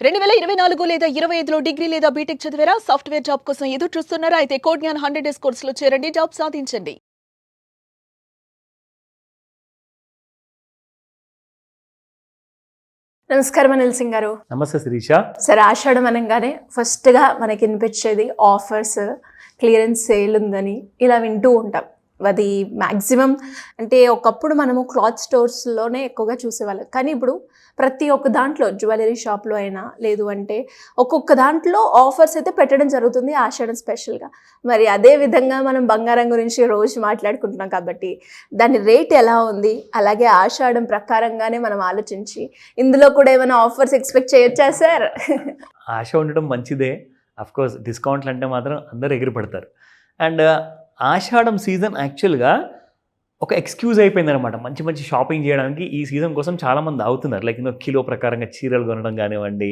2024 లేదా 25లో డిగ్రీ లేదా బీటెక్ చదివారా? సాఫ్ట్‌వేర్ జాబ్ కోసం ఎదురు చూస్తున్నారా? అయితే కోడ్ జ్ఞాన్ 100 డేస్ కోర్సులో చేరండి, జాబ్ సాధించండి. నమస్కారం అనిల్ సింగ్ గారు. నమస్తే శిరీష. సరే, ఆషాఢం అనగానే ఫస్ట్గా మనకి వినిపించేది ఆఫర్స్, క్లియరెన్స్ సేల్ ఉందని ఇలా వింటూ ఉంటాం. అది మ్యాక్సిమం అంటే ఒకప్పుడు మనము క్లాత్ స్టోర్స్లోనే ఎక్కువగా చూసేవాళ్ళం. కానీ ఇప్పుడు ప్రతి ఒక్క దాంట్లో, జ్యువెలరీ షాప్లో అయినా లేదు అంటే ఒక్కొక్క దాంట్లో ఆఫర్స్ అయితే పెట్టడం జరుగుతుంది ఆషాఢం స్పెషల్గా. మరి అదే విధంగా మనం బంగారం గురించి రోజు మాట్లాడుకుంటున్నాం కాబట్టి దాని రేట్ ఎలా ఉంది, అలాగే ఆషాఢం ప్రకారంగానే మనం ఆలోచించి ఇందులో కూడా ఏమైనా ఆఫర్స్ ఎక్స్పెక్ట్ చేయొచ్చా సార్? ఆశ ఉండడం మంచిదే. అఫ్కోర్స్ డిస్కౌంట్లు అంటే మాత్రం అందరూ ఎగిరిపడతారు. అండ్ ఆషాఢం సీజన్ యాక్చువల్గా ఒక ఎక్స్క్యూజ్ అయిపోయింది అనమాట. మంచి మంచి షాపింగ్ చేయడానికి ఈ సీజన్ కోసం చాలామంది అవుతున్నారు. లైక్ కిలో ప్రకారంగా చీరలు కొనడం కానివ్వండి,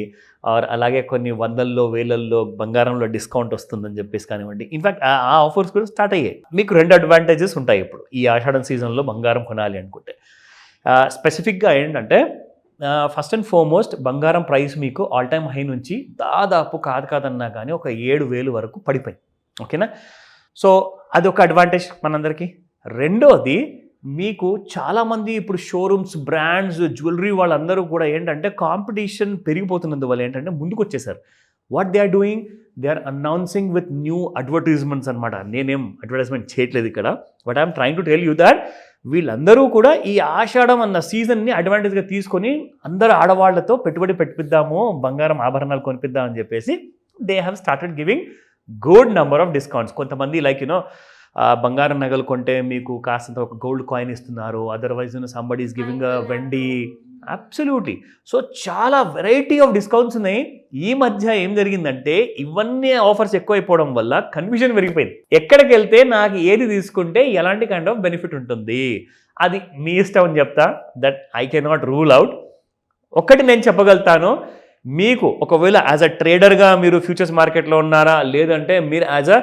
ఆర్ అలాగే కొన్ని వందల్లో వేలల్లో బంగారంలో డిస్కౌంట్ వస్తుందని చెప్పేసి కానివ్వండి. ఇన్ఫ్యాక్ట్ ఆ ఆఫర్స్ కూడా స్టార్ట్ అయ్యాయి. మీకు 2 అడ్వాంటేజెస్ ఉంటాయి ఇప్పుడు ఈ ఆషాఢం సీజన్లో బంగారం కొనాలి అనుకుంటే. స్పెసిఫిక్గా ఏంటంటే ఫస్ట్ అండ్ ఫార్మోస్ట్ బంగారం ప్రైస్ మీకు ఆల్ టైమ్ హై నుంచి దాదాపు కాదన్నా కానీ ఒక 7,000 వరకు పడిపోయింది. ఓకేనా? సో అది ఒక అడ్వాంటేజ్ మనందరికీ. రెండోది, మీకు చాలామంది ఇప్పుడు షోరూమ్స్, బ్రాండ్స్, జ్యువెలరీ వాళ్ళందరూ కూడా ఏంటంటే కాంపిటీషన్ పెరిగిపోతున్నందువల్ల ఏంటంటే ముందుకు వచ్చేసారు. What they are doing, they are announcing with new advertisements అనమాట. నేనేం అడ్వర్టైజ్మెంట్ చేయట్లేదు ఇక్కడ, but I'm trying to tell you that వీళ్ళందరూ కూడా ఈ ఆషాఢం అన్న సీజన్ని అడ్వాంటేజ్గా తీసుకొని అందరు ఆడవాళ్లతో పెట్టుబడి పెట్టిద్దాము, బంగారం ఆభరణాలు కొనిపిద్దామని చెప్పేసి they have started giving good number of discounts. కొంతమంది లైక్ బంగారం నగలు కొంటే మీకు కాస్తంత ఒక గోల్డ్ కాయిన్ ఇస్తున్నారు, అదర్వైజ్ సంబడి ఈస్ గివింగ్ వెండి. అబ్సల్యూట్లీ. సో చాలా వెరైటీ ఆఫ్ డిస్కౌంట్స్ ఉన్నాయి. ఈ మధ్య ఏం జరిగిందంటే ఇవన్నీ ఆఫర్స్ ఎక్కువైపోవడం వల్ల కన్ఫ్యూజన్ పెరిగిపోయింది. ఎక్కడికి వెళ్తే నాకు ఏది తీసుకుంటే ఎలాంటి కైండ్ ఆఫ్ బెనిఫిట్ ఉంటుంది, అది మీ ఇష్టం అని చెప్తా. That I cannot rule out. ఒక్కటి నేను చెప్పగలుగుతాను, మీకు ఒకవేళ యాజ్ అ ట్రేడర్గా మీరు ఫ్యూచర్స్ మార్కెట్లో ఉన్నారా, లేదంటే మీరు యాజ్ అ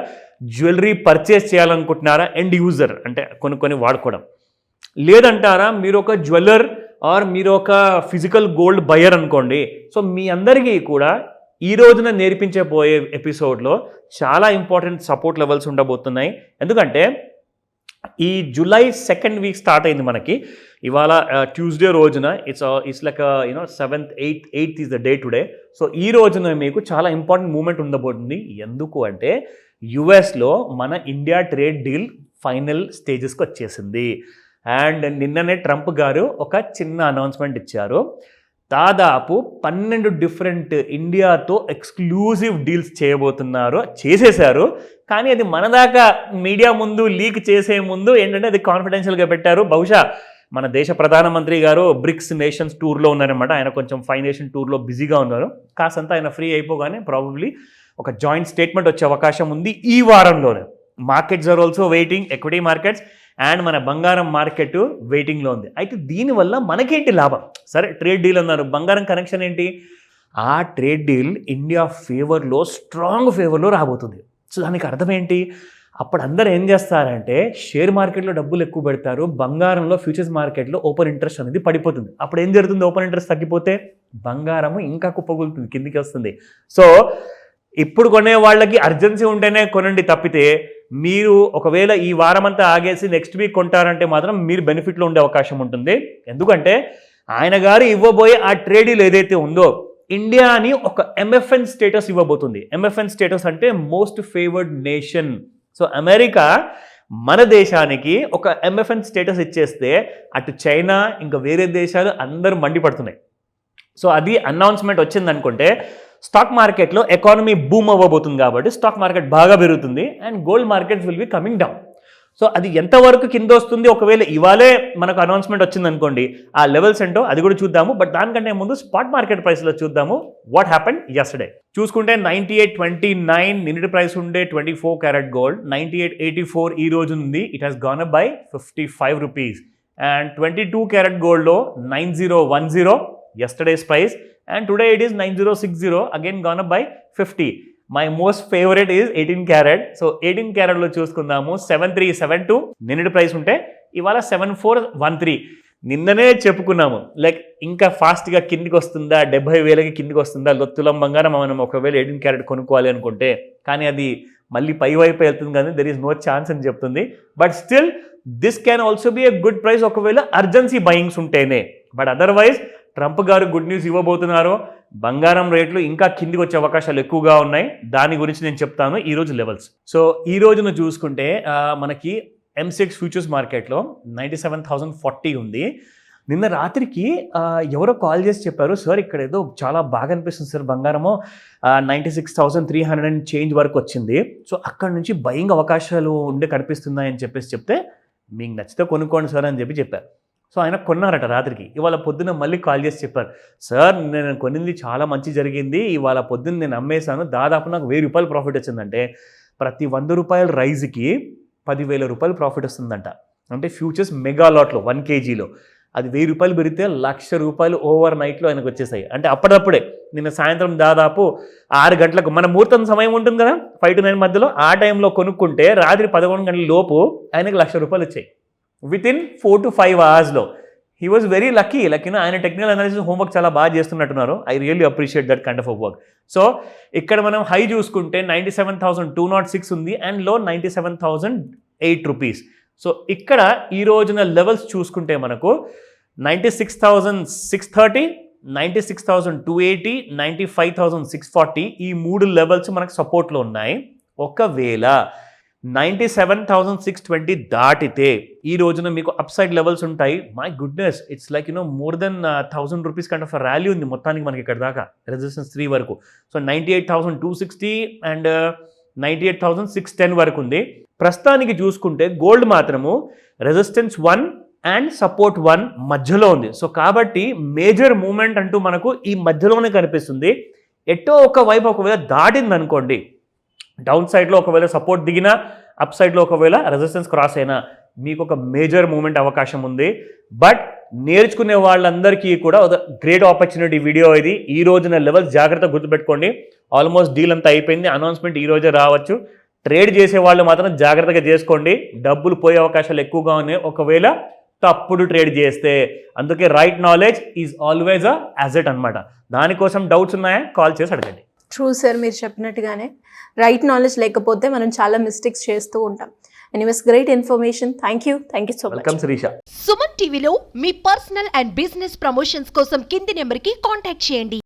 జ్యువెలరీ పర్చేస్ చేయాలనుకుంటున్నారా, ఎండ్ యూజర్ అంటే కొన్ని వాడుకోవడం, లేదంటారా మీరు ఒక జ్యువెలర్ ఆర్ మీరు ఒక ఫిజికల్ గోల్డ్ బయర్ అనుకోండి. సో మీ అందరికీ కూడా ఈ రోజున నేర్పించబోయే ఎపిసోడ్లో చాలా ఇంపార్టెంట్ సపోర్ట్ లెవెల్స్ ఉండబోతున్నాయి. ఎందుకంటే ఈ జూలై 2nd వీక్ స్టార్ట్ అయింది మనకి. ఇవాళ ట్యూస్డే రోజున it's like 7th 8th is the day today. So ఈ రోజున మీకు చాలా ఇంపార్టెంట్ మూమెంట్ ఉండబోతుంది. ఎందుకు అంటే యుఎస్లో మన ఇండియా ట్రేడ్ డీల్ ఫైనల్ స్టేజెస్కి వచ్చేసింది. అండ్ నిన్ననే ట్రంప్ గారు ఒక చిన్న అనౌన్స్మెంట్ ఇచ్చారు. దాదాపు 12 డిఫరెంట్ ఇండియాతో ఎక్స్క్లూజివ్ డీల్స్ చేయబోతున్నారు, చేసేశారు. కానీ అది మన దాకా మీడియా ముందు లీక్ చేసే ముందు ఏంటంటే అది కాన్ఫిడెన్షియల్గా పెట్టారు. బహుశా మన దేశ ప్రధానమంత్రి గారు బ్రిక్స్ నేషన్స్ టూర్లో ఉన్నారనమాట. ఆయన కొంచెం 5 నేషన్ టూర్లో బిజీగా ఉన్నారు. కాసంతా ఆయన ఫ్రీ అయిపోగానే ప్రాబబ్లీ ఒక జాయింట్ స్టేట్మెంట్ వచ్చే అవకాశం ఉంది ఈ వారంలోనే. Markets are also waiting, equity markets and మన బంగారం మార్కెట్ వెయిటింగ్లో ఉంది. అయితే దీనివల్ల మనకేంటి లాభం? సరే, ట్రేడ్ డీల్ అన్నారు, బంగారం కనెక్షన్ ఏంటి? ఆ ట్రేడ్ డీల్ ఇండియా ఫేవర్లో, స్ట్రాంగ్ ఫేవర్లో రాబోతుంది. సో దానికి అర్థం ఏంటి? అప్పుడు అందరూ ఏం చేస్తారంటే షేర్ మార్కెట్లో డబ్బులు ఎక్కువ పెడతారు, బంగారంలో ఫ్యూచర్స్ మార్కెట్లో ఓపెన్ ఇంట్రెస్ట్ అనేది పడిపోతుంది. అప్పుడు ఏం జరుగుతుంది? ఓపెన్ ఇంట్రెస్ట్ తగ్గిపోతే బంగారము ఇంకా కుప్పగొలుతుంది, కిందికి వస్తుంది. సో ఇప్పుడు కొనే వాళ్ళకి అర్జెన్సీ ఉంటేనే కొనండి తప్పితే, మీరు ఒకవేళ ఈ వారం అంతా ఆగేసి నెక్స్ట్ వీక్ కొంటారంటే మాత్రం మీరు బెనిఫిట్లో ఉండే అవకాశం ఉంటుంది. ఎందుకంటే ఆయన గారు ఇవ్వబోయే ఆ ట్రేడ్ డీల్ ఏదైతే ఉందో ఇండియాని ఒక MFN స్టేటస్ ఇవ్వబోతుంది. MFN స్టేటస్ అంటే most favoured nation. So America మన దేశానికి ఒక MFN స్టేటస్ ఇచ్చేస్తే అటు చైనా ఇంకా వేరే దేశాలు అందరూ మండిపడుతున్నాయి. సో అది అనౌన్స్మెంట్ వచ్చిందనుకుంటే స్టాక్ మార్కెట్లో ఎకానమీ బూమ్ అవ్వబోతుంది, కాబట్టి స్టాక్ మార్కెట్ బాగా పెరుగుతుంది and gold markets will be coming down. So అది ఎంతవరకు కింద వస్తుంది, ఒకవేళ ఇవాళే మనకు అనౌన్స్మెంట్ వచ్చిందనుకోండి, ఆ లెవెల్స్ ఏంటో అది కూడా చూద్దాము. బట్ దానికంటే ముందు స్పాట్ మార్కెట్ ప్రైస్లో చూద్దాము వాట్ హ్యాపెండ్ యెస్టర్డే. చూసుకుంటే 98.29 నిన్నటి ప్రైస్ ఉండే 24 క్యారెట్ గోల్డ్ 98.84 ఈ రోజు ఉంది. It has gone up by 55 rupees. And 22 carrot గోల్డ్లో 9010 yesterday's price, and today it is 9060, again gone up by 50. My most favorite is 18 carat. So 18 carat లో చూసుకుందాము 7372 నిన్నటి ప్రైస్ ఉంటే ఇవాళ 7413. నిన్ననే చెప్పుకున్నాము లైక్ ఇంకా ఫాస్ట్గా కిందికి వస్తుందా, 70,000కి కిందికి వస్తుందా, తులం బంగారం మనం ఒకవేళ 18 క్యారెట్ కొనుక్కోవాలి అనుకుంటే, కానీ అది మళ్ళీ పై వైపు వెళ్తుంది కానీ దెర్ ఈస్ నో ఛాన్స్ అని చెప్తుంది. But still this can also be a good price ఒకవేళ అర్జెన్సీ బయింగ్స్ ఉంటేనే. బట్ అదర్వైజ్ ట్రంప్ గారు గుడ్ న్యూస్ ఇవ్వబోతున్నారు, బంగారం రేట్లు ఇంకా కిందికి వచ్చే అవకాశాలు ఎక్కువగా ఉన్నాయి. దాని గురించి నేను చెప్తాను ఈరోజు లెవెల్స్. సో ఈ రోజున చూసుకుంటే మనకి M6 ఫ్యూచర్స్ మార్కెట్లో 97,040 ఉంది. నిన్న రాత్రికి ఎవరో కాల్ చేసి చెప్పారు, సార్ ఇక్కడ ఏదో చాలా బాగా అనిపిస్తుంది సార్, బంగారము 96,300 అండ్ చేంజ్ వరకు వచ్చింది, సో అక్కడ నుంచి బయింగ్ అవకాశాలు ఉండే కనిపిస్తున్నాయని చెప్తే మీకు నచ్చితే కొనుక్కోండి సార్ అని చెప్పారు. సో ఆయన కొన్నారట రాత్రికి. ఇవాళ పొద్దున్న మళ్ళీ కాల్ చేసి చెప్పారు, సార్ నేను కొనింది చాలా మంచి జరిగింది, ఇవాళ పొద్దున్న నేను అమ్మేశాను, దాదాపు నాకు 1,000 రూపాయలు ప్రాఫిట్ వచ్చిందంటే ప్రతి 100 రూపాయల రైజ్కి 10,000 రూపాయలు ప్రాఫిట్ వస్తుందంట. అంటే ఫ్యూచర్స్ మెగా లాట్లో 1 kgలో అది 1,000 రూపాయలు పెరిగితే 1,00,000 రూపాయలు ఓవర్ నైట్లో ఆయనకు వచ్చేసాయి. అంటే అప్పటికప్పుడే నిన్న సాయంత్రం దాదాపు 6 గంటలకు మన ముహూర్తం సమయం ఉంటుంది కదా 5 to 9 మధ్యలో, ఆ టైంలో కొనుక్కుంటే రాత్రి 11 గంటల లోపు ఆయనకు 1,00,000 రూపాయలు వచ్చాయి వితిన్ 4 to 5 అవర్స్లో. He was very lucky. ఆయన టెక్నికల్ అనాలిసిస్ హోంవర్క్ చాలా బాగా చేస్తున్నట్టున్నారు. I really appreciate that kind of work. So ఇక్కడ మనం హై చూసుకుంటే 97,206 ఉంది అండ్ లో 97,008 రూపీస్. సో ఇక్కడ ఈ రోజున లెవెల్స్ చూసుకుంటే మనకు 96,630, 96,280, 95,640 ఈ 3 లెవెల్స్ మనకు సపోర్ట్లో ఉన్నాయి. ఒకవేళ 97,620 దాటితే ఈ రోజున మీకు అప్సైడ్ లెవెల్స్ ఉంటాయి. My goodness, it's like more than 1,000 rupees kind of rally ఉంది మొత్తానికి మనకి ఇక్కడ దాకా, రెసిస్టెన్స్ 3 వరకు. సో 98,260 అండ్ 98,610 వరకు ఉంది. ప్రస్తుతానికి చూసుకుంటే గోల్డ్ మాత్రము రెసిస్టెన్స్ 1 అండ్ సపోర్ట్ 1 మధ్యలో ఉంది. సో కాబట్టి మేజర్ మూమెంట్ అంటూ మనకు ఈ మధ్యలోనే కనిపిస్తుంది. ఎటో ఒక వైపు ఒకవేళ దాటింది అనుకోండి, డౌన్ సైడ్లో ఒకవేళ సపోర్ట్ దిగినా, అప్ సైడ్లో ఒకవేళ రెసిస్టెన్స్ క్రాస్ అయినా మీకు ఒక మేజర్ మూమెంట్ అవకాశం ఉంది. బట్ నేర్చుకునే వాళ్ళందరికీ కూడా ఒక గ్రేట్ ఆపర్చునిటీ వీడియో ఇది. ఈ రోజున లెవెల్స్ జాగ్రత్తగా గుర్తుపెట్టుకోండి. ఆల్మోస్ట్ డీల్ అంతా అయిపోయింది, అనౌన్స్మెంట్ ఈ రోజే రావచ్చు. ట్రేడ్ చేసే వాళ్ళు మాత్రం జాగ్రత్తగా చేసుకోండి, డబ్బులు పోయే అవకాశాలు ఎక్కువగా ఉన్నాయి ఒకవేళ తప్పుడు ట్రేడ్ చేస్తే. అందుకే right knowledge is always a asset అనమాట. దానికోసం డౌట్స్ ఉన్నాయా కాల్ చేసి అడగండి. ట్రూ సార్, మీరు చెప్పినట్టుగానే రైట్ నాలెడ్జ్ లేకపోతే మనం చాలా మిస్టేక్స్ చేస్తూ ఉంటాం. Anyways great information. Thank you so much. Welcome Shirisha. Suman టీవీలో మీ పర్సనల్ అండ్ బిజినెస్ ప్రమోషన్స్ కోసం కింది నెంబర్కి కాంటాక్ట్ చేయండి.